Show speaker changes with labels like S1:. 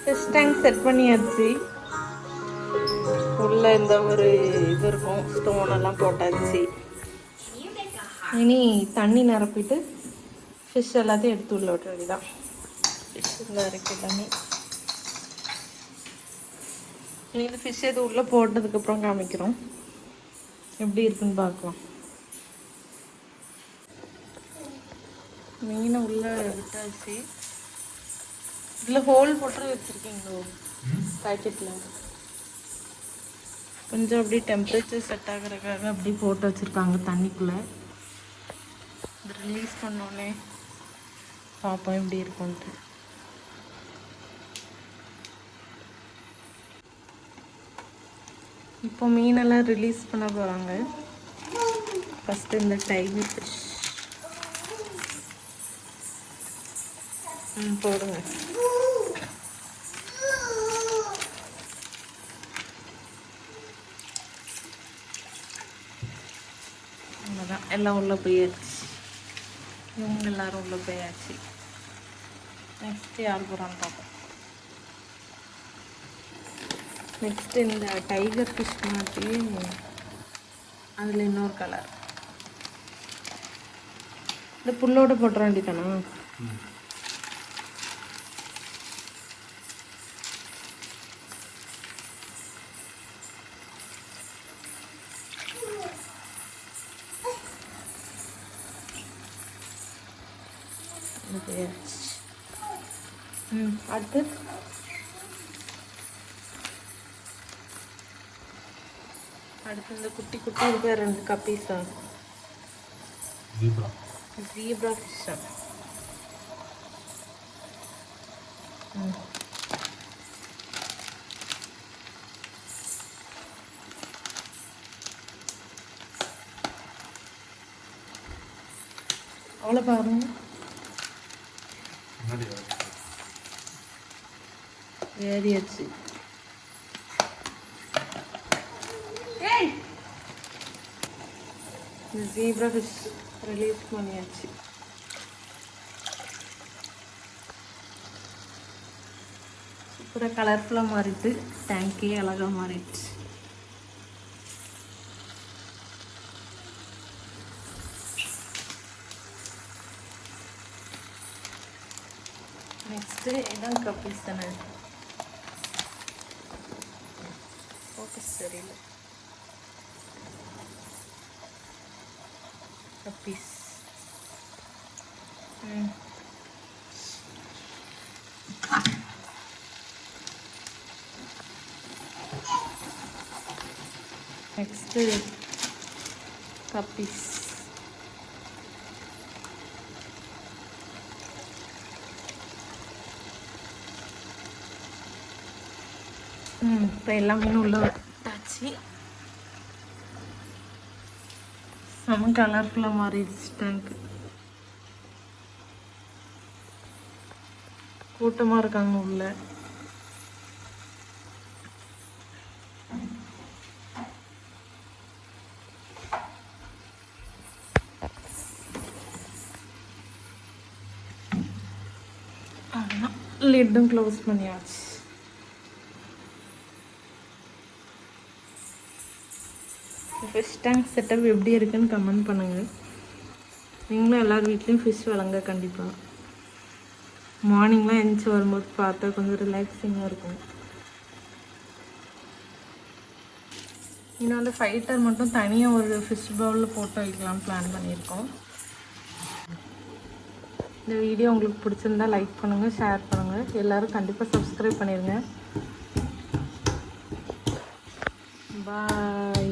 S1: Fish tank set பண்ணியாச்சு. உள்ள இந்த ஒரு இது இருக்கும், ஸ்டோன் எல்லாம் போட்டாச்சு. இனி தண்ணி நிரப்பிட்டு ஃபிஷ் எல்லாத்தையும் எடுத்து உள்ள விட்ட வேண்டியதான். ஃபிஷ் இந்த இருக்கு தண்ணி. இனி இந்த ஃபிஷ் எது உள்ளே போட்டதுக்கப்புறம் காமிக்கிறோம், எப்படி இருக்குன்னு பார்க்கலாம். மீனை உள்ளே விட்டாச்சு. இதில் ஹோல் போட்டு வச்சுருக்கீங்களோ பேக்கெட்டில்? கொஞ்சம் அப்படி டெம்பரேச்சர் செட் ஆகிறதுக்காக அப்படி போட்டு வச்சுருக்காங்க தண்ணிக்குள்ளே. இது ரிலீஸ் பண்ணோன்னே பார்ப்போம் எப்படி இருக்கும்ன்ட்டு. இப்போ மீனெல்லாம் ரிலீஸ் பண்ண போகிறாங்க. ஃபஸ்ட்டு இந்த டைகர் ஃபிஷ் போடுங்க. அவ்வளோதான், எல்லாம் உள்ளே போயாச்சு. இவங்க எல்லாரும் உள்ளே போயாச்சு. நெக்ஸ்ட்டு யார் போகிறான்னு பார்ப்போம். நெக்ஸ்ட்டு இந்த டைகர் ஃபிஷ் மாதிரி அதில் இன்னொரு கலர். இந்த புல்லோடு போட்டுற வேண்டியதானா? அடுத்து இந்த குட்டி குட்டி இருக்க 2 கப்பீஸா? ஜீப்ரா ஃபிஷ்ஷா? அவ்வளோ பாருங்க, ஏறியாச்சு. ஜீப்ரா ஃபிஷ் ரிலீஸ் பண்ணியாச்சு. சூப்பராக கலர்ஃபுல்லாக மாறிட்டு, டேங்கே அழகாக மாறிடுச்சு. நெக்ஸ்ட்டு இதான் கப்பீஸ் தானே? ஃபோக்கஸ் சரியில்லை. கப்பீஸ். Next guppies. இப்போ எல்லாம் மீன் உள்ள விட்டாச்சு. செம்ம கலர்ஃபுல்லாக மாறிடுச்சு டேங்க். கூட்டமாக இருக்காங்க உள்ள. அவ்வளோதான், லிட்டும் க்ளோஸ் பண்ணியாச்சு. ஃபிஷ் டேங்க் செட்டப் எப்படி இருக்குன்னு கமெண்ட் பண்ணுங்கள். நீங்களும் எல்லார் வீட்லேயும் ஃபிஷ் வளங்க கண்டிப்பாக. மார்னிங்லாம் எழுந்துச்சி வரும்போது பார்த்தா கொஞ்சம் ரிலாக்ஸிங்காக இருக்கும். இன்னும் வந்து ஃபைட்டர் மட்டும் தனியாக ஒரு ஃபிஷ் பவுலில் போட்டு வைக்கலாம்னு பிளான் பண்ணியிருக்கோம். இந்த வீடியோ உங்களுக்கு பிடிச்சிருந்தா லைக் பண்ணுங்கள், ஷேர் பண்ணுங்கள். எல்லோரும் கண்டிப்பாக சப்ஸ்கிரைப் பண்ணிடுங்க. பாய்.